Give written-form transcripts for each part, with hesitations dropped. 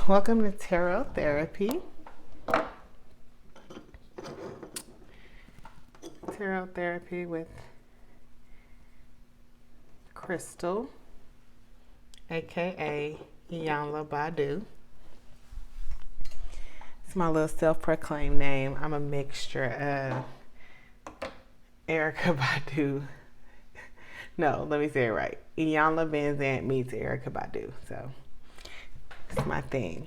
Welcome to Tarot Therapy. Tarot Therapy with Crystal, aka Iyanla Badu. It's my little self-proclaimed name. I'm a mixture of Erykah Badu. No, let me say it right. Iyanla Vanzant meets Erykah Badu. So it's my thing.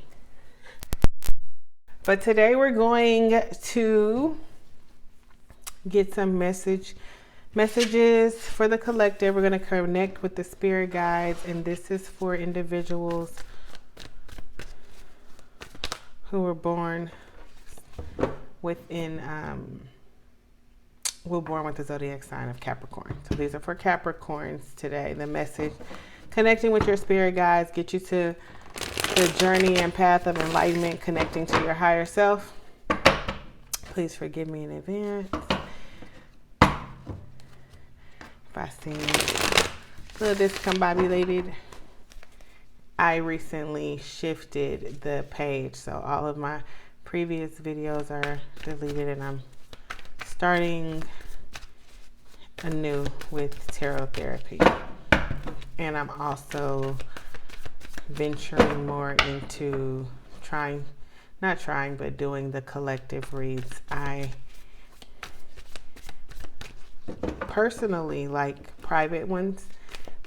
But today we're going to get some messages for the collective. We're going to connect with the spirit guides, and this is for individuals who were born within were born with the zodiac sign of Capricorn. So these are for Capricorns today. The message: connecting with your spirit guides, get you to the journey and path of enlightenment, connecting to your higher self. Please forgive me in advance if I seem a little discombobulated. I recently shifted the page, so all of my previous videos are deleted, and I'm starting anew with tarot therapy. And I'm also venturing more into doing the collective reads. I personally like private ones,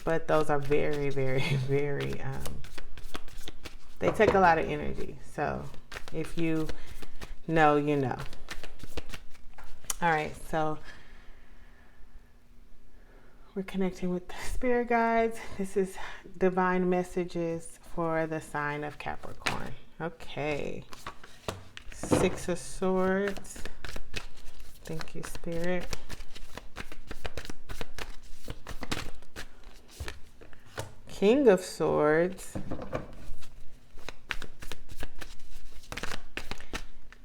but those are very, very, very, they take a lot of energy. So if you know, you know. All right, so we're connecting with the spirit guides. This is divine messages for the sign of Capricorn. Okay. Six of Swords. Thank you, Spirit. King of Swords.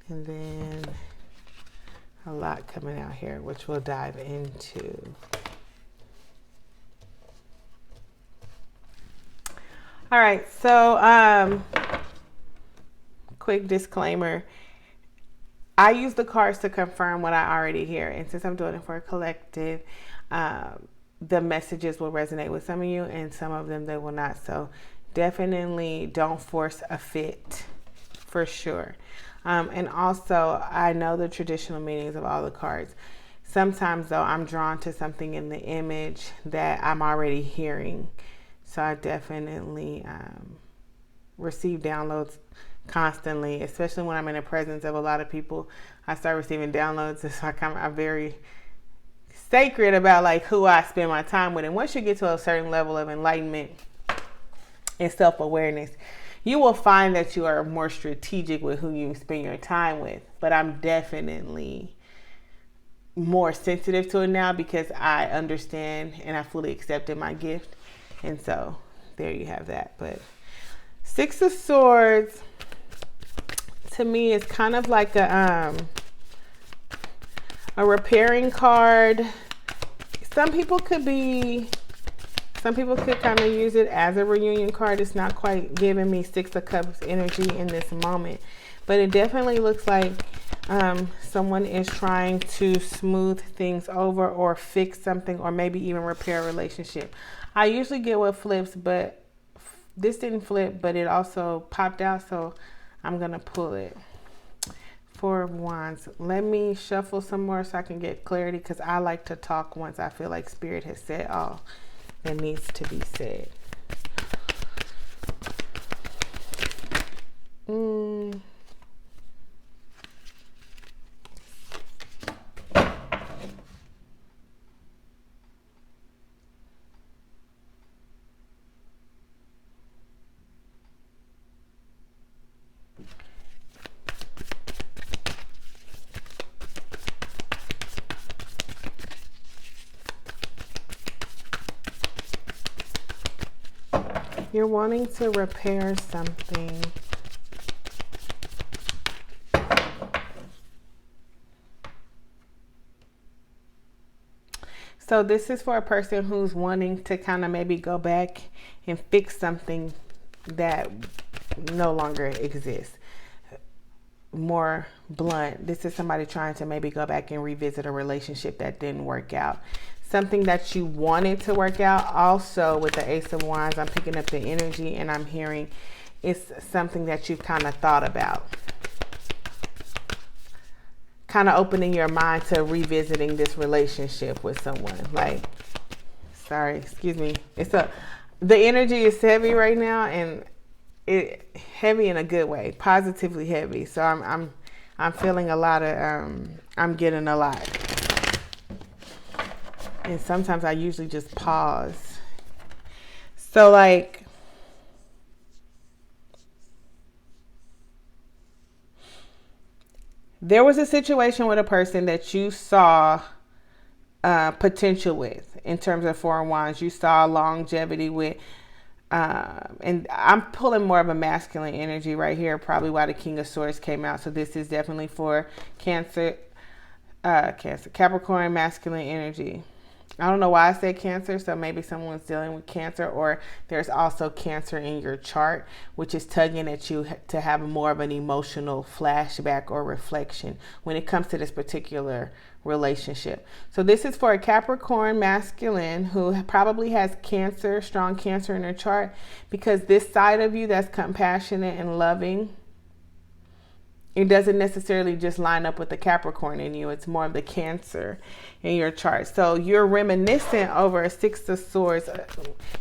And then a lot coming out here, which we'll dive into. All right, so quick disclaimer. I use the cards to confirm what I already hear. And since I'm doing it for a collective, the messages will resonate with some of you and some of them they will not. So definitely don't force a fit, for sure. And also, I know the traditional meanings of all the cards. Sometimes, though, I'm drawn to something in the image that I'm already hearing. So I definitely receive downloads constantly, especially when I'm in the presence of a lot of people. I start receiving downloads. It's like I'm very sacred about like who I spend my time with. And once you get to a certain level of enlightenment and self-awareness, you will find that you are more strategic with who you spend your time with. But I'm definitely more sensitive to it now because I understand and I fully accepted my gift. And so there you have that. But Six of Swords to me is kind of like a repairing card. Some people could kind of use it as a reunion card. It's not quite giving me Six of Cups energy in this moment, but it definitely looks like someone is trying to smooth things over or fix something, or maybe even repair a relationship. I usually get what flips, but this didn't flip, but it also popped out, so I'm going to pull it. Four of Wands. Let me shuffle some more so I can get clarity, because I like to talk once I feel like Spirit has said all that needs to be said. You're wanting to repair something. So this is for a person who's wanting to kind of maybe go back and fix something that no longer exists. More blunt, this is somebody trying to maybe go back and revisit a relationship that didn't work out. Something that you wanted to work out. Also with the Ace of Wands, I'm picking up the energy and I'm hearing it's something that you've kind of thought about. Kind of opening your mind to revisiting this relationship with someone. Like, sorry, excuse me. The energy is heavy right now, and it heavy in a good way, positively heavy. So I'm feeling a lot of I'm getting a lot. And sometimes I usually just pause. So like there was a situation with a person that you saw potential with in terms of Four of Wands. You saw longevity with. And I'm pulling more of a masculine energy right here, probably why the King of Swords came out. So this is definitely for Cancer, Capricorn, masculine energy. I don't know why I said Cancer, so maybe someone's dealing with Cancer, or there's also Cancer in your chart, which is tugging at you to have more of an emotional flashback or reflection when it comes to this particular relationship. So this is for a Capricorn masculine who probably has Cancer, strong Cancer in their chart, because this side of you that's compassionate and loving, it doesn't necessarily just line up with the Capricorn in you. It's more of the Cancer in your chart. So you're reminiscent over a Six of Swords.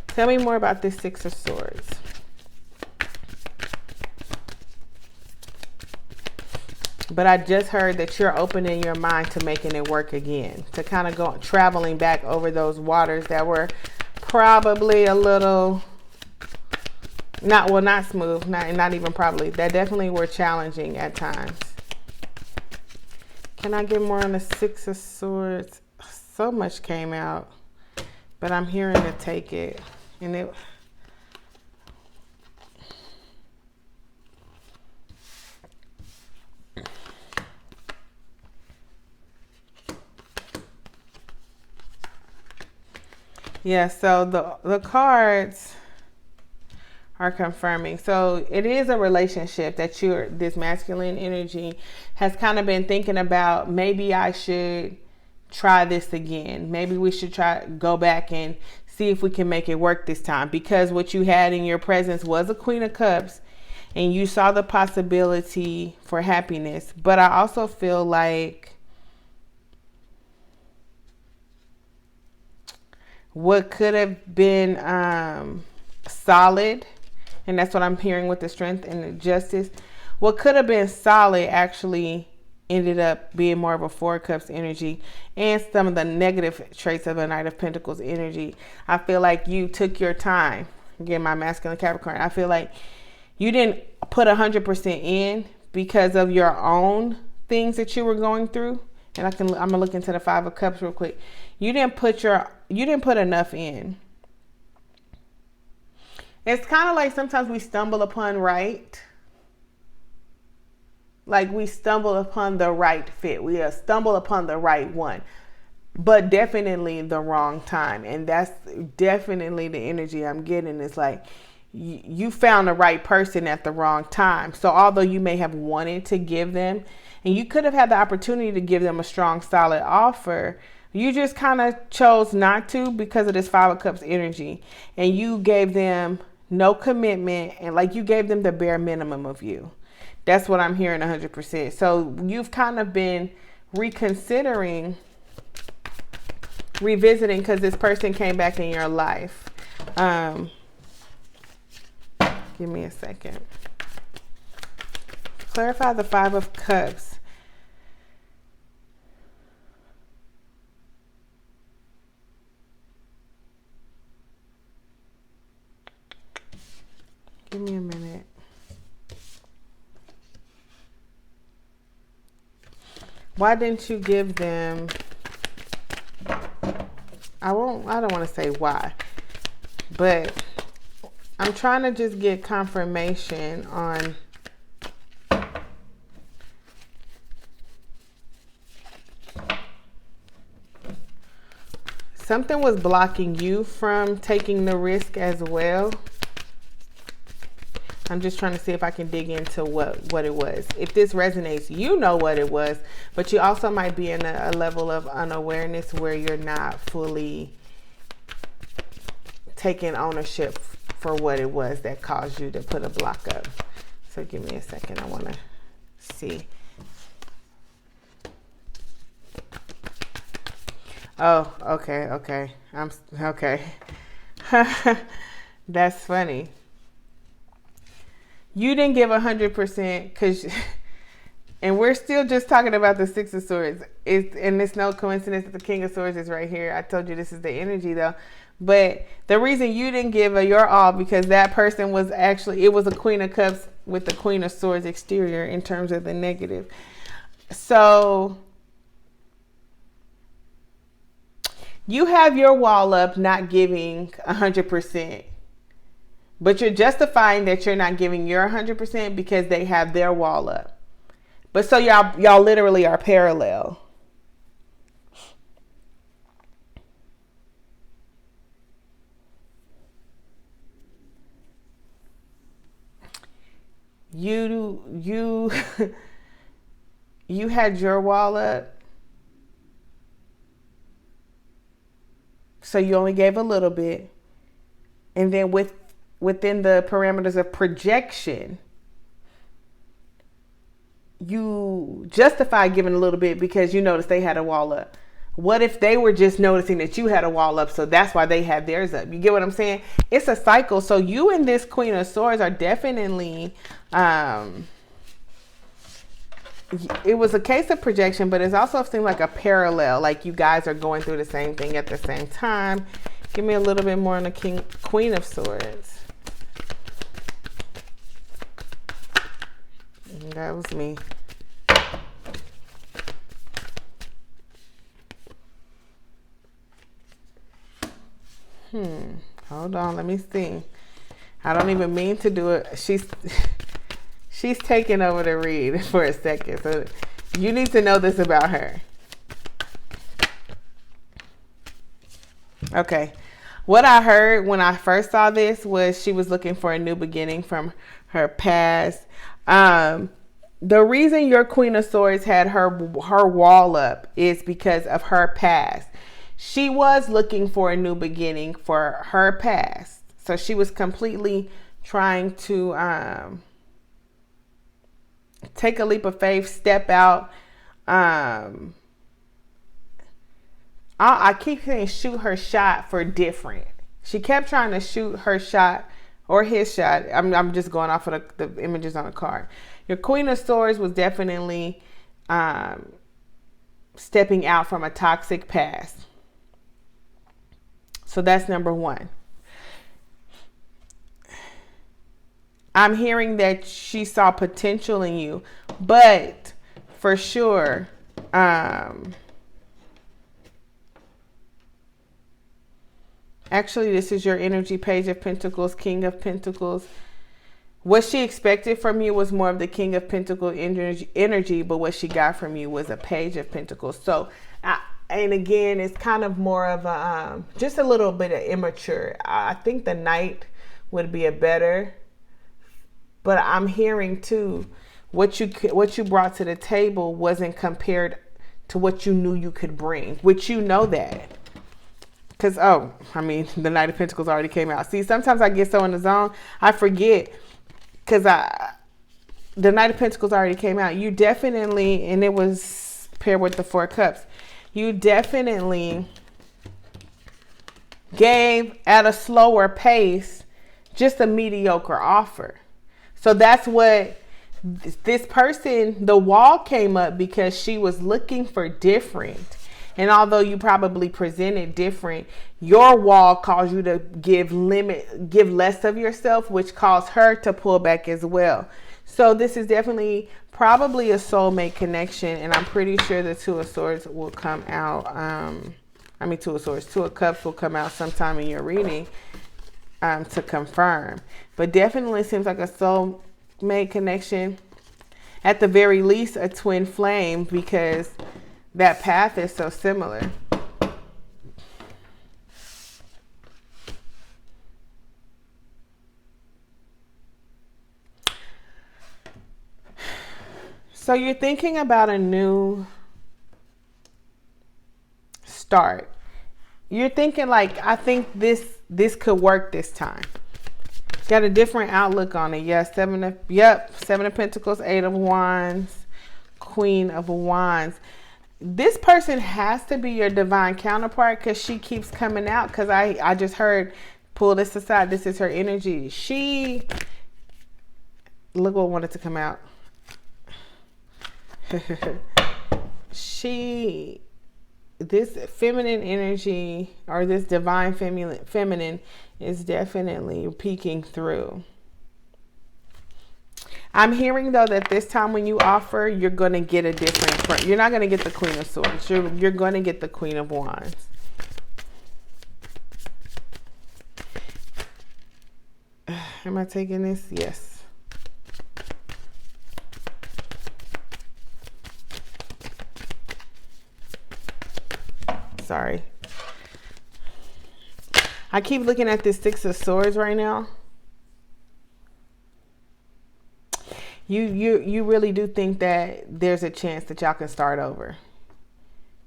Tell me more about this Six of Swords. But I just heard that you're opening your mind to making it work again, to kind of go traveling back over those waters that were probably a little not smooth, not even probably, that definitely were challenging at times. Can I get more on the Six of Swords? So much came out, but I'm hearing to take it, and it. Yeah, so the cards are confirming. So it is a relationship that this masculine energy has kind of been thinking about. Maybe I should try this again. Maybe we should go back and see if we can make it work this time, because what you had in your presence was a Queen of Cups and you saw the possibility for happiness. But I also feel like what could have been solid, and that's what I'm hearing with the Strength and the Justice, what could have been solid actually ended up being more of a Four of Cups energy, and some of the negative traits of a Knight of Pentacles energy. I feel like you took your time. Again, my masculine Capricorn, I feel like you didn't put 100% in because of your own things that you were going through. And I'm gonna look into the Five of Cups real quick. You didn't put enough in. It's kind of like sometimes we stumble upon right. Like we stumble upon the right fit. We stumble upon the right one, but definitely the wrong time. And that's definitely the energy I'm getting. It's like you found the right person at the wrong time. So although you may have wanted to give them, and you could have had the opportunity to give them a strong, solid offer, you just kind of chose not to because of this Five of Cups energy. And you gave them no commitment, and like you gave them the bare minimum of you. That's what I'm hearing 100%. So you've kind of been revisiting because this person came back in your life. Give me a second. Clarify the Five of Cups. Give me a minute. Why didn't you give them? I don't want to say why, but I'm trying to just get confirmation on something was blocking you from taking the risk as well. I'm just trying to see if I can dig into what it was. If this resonates, you know what it was, but you also might be in a level of unawareness where you're not fully taking ownership for what it was that caused you to put a block up. So give me a second. I want to see. Oh, okay. I'm okay. That's funny. You didn't give 100% because, and we're still just talking about the Six of Swords. And it's no coincidence that the King of Swords is right here. I told you this is the energy though. But the reason you didn't give your all because that person was actually, it was a Queen of Cups with the Queen of Swords exterior in terms of the negative. So you have your wall up, not giving 100%. But you're justifying that you're not giving your 100% because they have their wall up. But so y'all literally are parallel. You you had your wall up. So you only gave a little bit. And then within the parameters of projection, you justify giving a little bit because you noticed they had a wall up. What if they were just noticing that you had a wall up, so that's why they had theirs up? You get what I'm saying? It's a cycle. So you and this Queen of Swords are definitely, it was a case of projection, but it's also seemed like a parallel, like you guys are going through the same thing at the same time. Give me a little bit more on the Queen of Swords. That was me. Hold on, let me see. I don't even mean to do it. She's taking over the read for a second. So you need to know this about her. Okay. What I heard when I first saw this was she was looking for a new beginning from her past. The reason your Queen of Swords had her wall up is because of her past. She was looking for a new beginning for her past. So she was completely trying to take a leap of faith, step out. I keep saying shoot her shot for different. She kept trying to shoot her shot or his shot. I'm just going off of the images on the card. Your Queen of Swords was definitely stepping out from a toxic past. So that's number one. I'm hearing that she saw potential in you, but for sure, actually, this is your energy, Page of Pentacles, King of Pentacles. What she expected from you was more of the King of Pentacles energy, but what she got from you was a Page of Pentacles. So, and again, it's kind of more of a, just a little bit of immature. I think the Knight would be a better, but I'm hearing too, what you brought to the table wasn't compared to what you knew you could bring, which you know that. Because, the Knight of Pentacles already came out. See, sometimes I get so in the zone, I forget. Because the Knight of Pentacles already came out. You definitely, and it was paired with the Four Cups. You definitely gave at a slower pace just a mediocre offer. So that's what this person, the wall came up because she was looking for different. And although you probably presented different, your wall caused you to give less of yourself, which caused her to pull back as well. So this is definitely probably a soulmate connection. And I'm pretty sure the Two of Swords will come out. Two of Cups will come out sometime in your reading to confirm. But definitely seems like a soulmate connection. At the very least, a twin flame, because that path is so similar. So you're thinking about a new start. You're thinking like, I think this could work this time. Got a different outlook on it. Yes, Seven of Pentacles, Eight of Wands, Queen of Wands. This person has to be your divine counterpart because she keeps coming out. Because I just heard, pull this aside, this is her energy. She, look what wanted to come out. This feminine energy, or this divine feminine is definitely peeking through. I'm hearing though that this time when you offer, you're going to get a different, you're not going to get the Queen of Swords. You're going to get the Queen of Wands. Am I taking this? Yes. Sorry. I keep looking at this Six of Swords right now. You really do think that there's a chance that y'all can start over.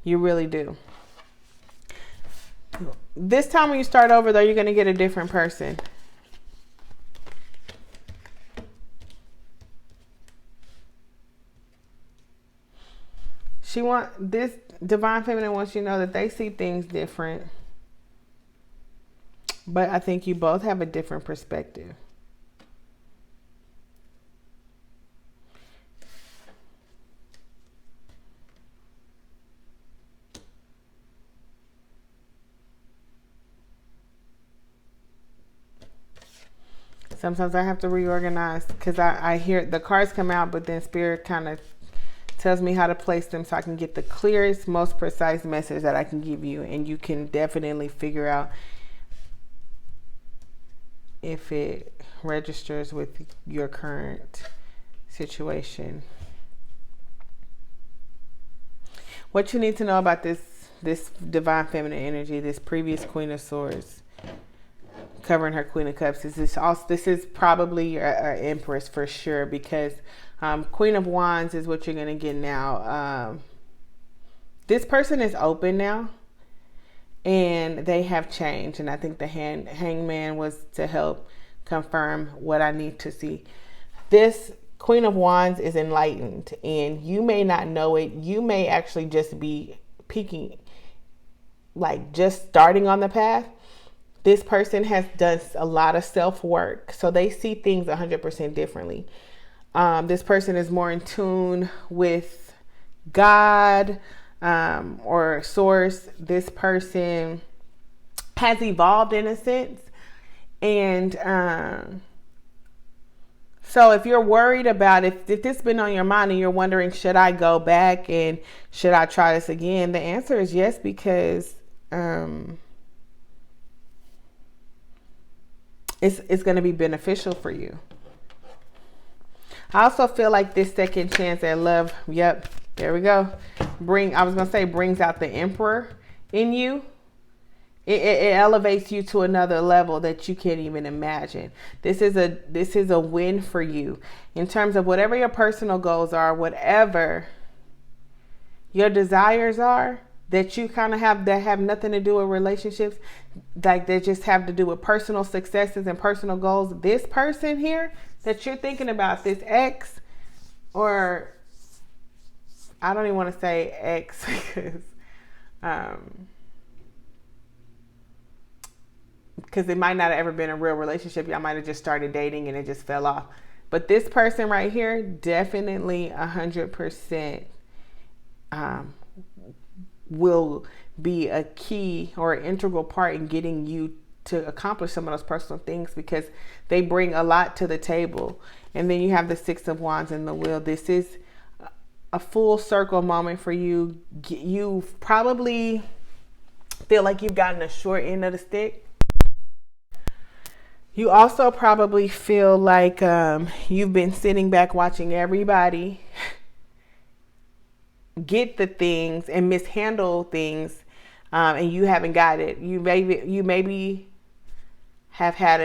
You really do. This time when you start over though, you're going to get a different person. This divine feminine wants you to know that they see things different. But I think you both have a different perspective. Sometimes I have to reorganize because I hear the cards come out, but then Spirit kind of tells me how to place them so I can get the clearest, most precise message that I can give you. And you can definitely figure out if it registers with your current situation. What you need to know about this divine feminine energy, this previous Queen of Swords covering her Queen of Cups, this is probably your Empress for sure, because Queen of Wands is what you're going to get now. This person is open now and they have changed. And I think the hangman was to help confirm what I need to see. This Queen of Wands is enlightened and you may not know it. You may actually just be peeking, like just starting on the path. This person has done a lot of self-work, so they see things 100% differently. This person is more in tune with God or source. This person has evolved in a sense. And so if you're worried about if this has been on your mind and you're wondering, should I go back and should I try this again? The answer is yes, because it's going to be beneficial for you. I also feel like this second chance at love, yep, there we go. Brings out the Emperor in you. It elevates you to another level that you can't even imagine. This is a win for you in terms of whatever your personal goals are, whatever your desires are that you kind of have that have nothing to do with relationships, like they just have to do with personal successes and personal goals. This person here that you're thinking about, this ex, or I don't even want to say ex because it might not have ever been a real relationship. Y'all might have just started dating and it just fell off. But this person right here, definitely 100% will be a key or an integral part in getting you to accomplish some of those personal things, because they bring a lot to the table. And then you have the Six of Wands and the Wheel. This is a full circle moment for you. You probably feel like you've gotten a short end of the stick. You also probably feel like you've been sitting back watching everybody get the things and mishandle things, and you haven't got it. You maybe have had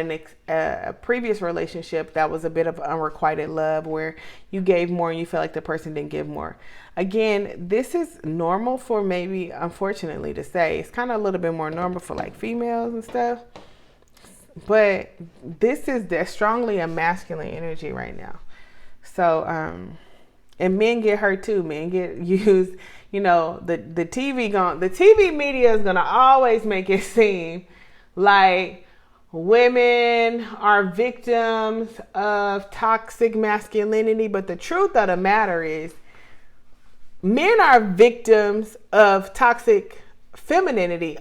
a previous relationship that was a bit of unrequited love where you gave more and you felt like the person didn't give more. Again, this is normal for, maybe, unfortunately to say, it's kind of a little bit more normal for like females and stuff. But this is strongly a masculine energy right now. So, and men get hurt too. Men get used, the TV media is gonna always make it seem like women are victims of toxic masculinity, but the truth of the matter is men are victims of toxic femininity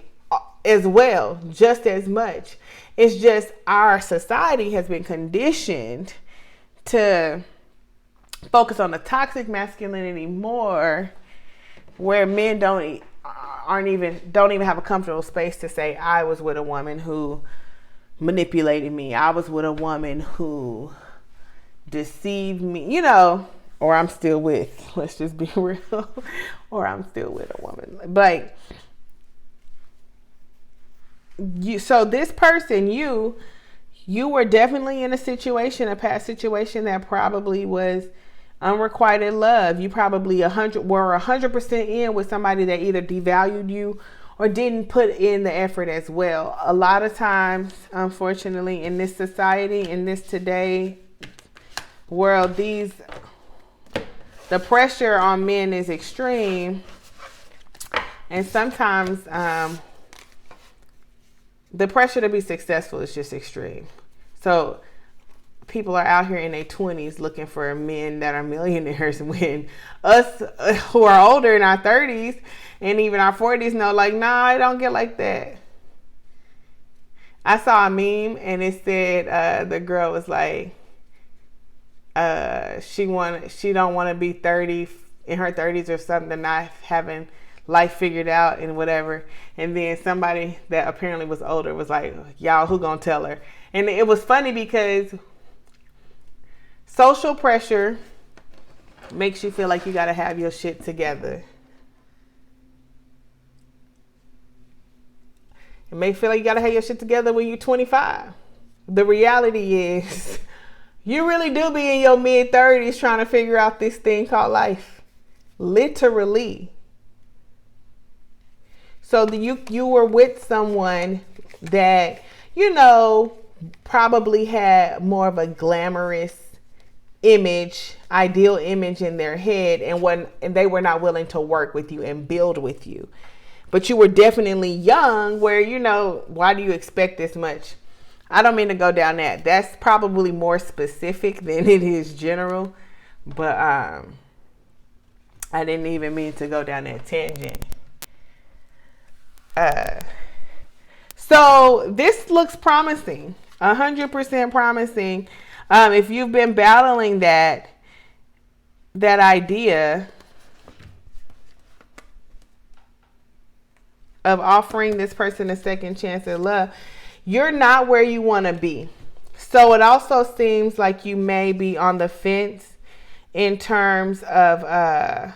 as well, just as much. It's just our society has been conditioned to focus on the toxic masculinity more, where men don't even have a comfortable space to say, I was with a woman who manipulated me. I was with a woman who deceived me, or I'm still with, let's just be real, or I'm still with a woman. Like, so this person, you were definitely in a past situation that probably was unrequited love. You probably were 100% in with somebody that either devalued you or didn't put in the effort as well. A lot of times, unfortunately, in this society, in this today world, the pressure on men is extreme. And sometimes the pressure to be successful is just extreme. So people are out here in their 20s looking for men that are millionaires, when us who are older in our 30s and even our 40s know, like, nah, it don't get like that. I saw a meme and it said the girl was like, she don't want to be 30 in her 30s or something, not having life figured out and whatever. And then somebody that apparently was older was like, y'all, who gonna tell her? And it was funny because social pressure makes you feel like you gotta have your shit together. It may feel like you gotta have your shit together when you're 25. The reality is, you really do be in your mid-30s trying to figure out this thing called life. Literally. So you were with someone that, probably had more of a glamorous ideal image in their head, and they were not willing to work with you and build with you. But you were definitely young, where, why do you expect this much? I don't mean to go down that. That's probably more specific than it is general. But I didn't even mean to go down that tangent. So this looks promising, 100% promising. If you've been battling that idea of offering this person a second chance at love, you're not where you want to be. So it also seems like you may be on the fence in terms of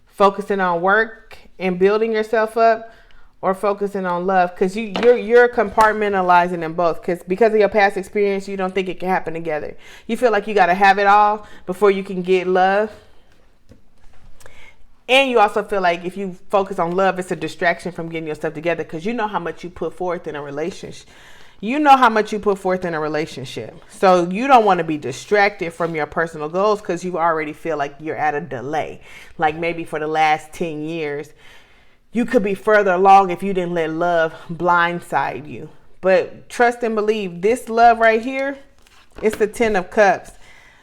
focusing on work and building yourself up, or focusing on love, because you're compartmentalizing them both, because of your past experience. You don't think it can happen together. You feel like you got to have it all before you can get love. And you also feel like if you focus on love, it's a distraction from getting yourself together, because you know how much you put forth in a relationship. So you don't want to be distracted from your personal goals, because you already feel like you're at a delay. Like maybe for the last 10 years, you could be further along if you didn't let love blindside you. But trust and believe, this love right here, it's the 10 of Cups.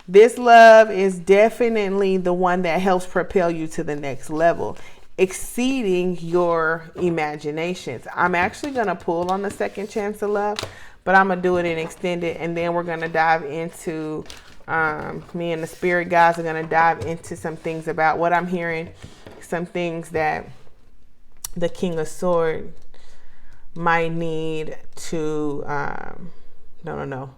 This love is definitely the one that helps propel you to the next level, exceeding your imaginations. I'm actually going to pull on the second chance of love, but I'm going to do it in extended, and then we're going to dive into, me and the spirit guides are going to dive into some things about what I'm hearing, some things that the King of Swords might need to, no.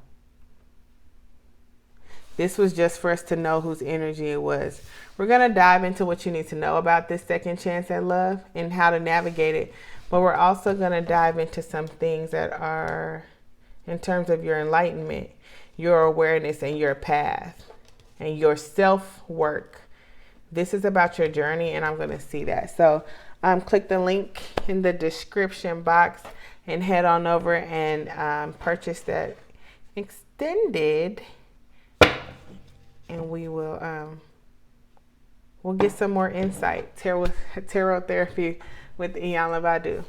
This was just for us to know whose energy it was. We're going to dive into what you need to know about this second chance at love and how to navigate it. But we're also going to dive into some things that are in terms of your enlightenment, your awareness, and your path, and your self-work. This is about your journey, and I'm going to see that. So click the link in the description box and head on over and purchase that extended, and we will we'll get some more insight. Tarot therapy with Iyanla Badu.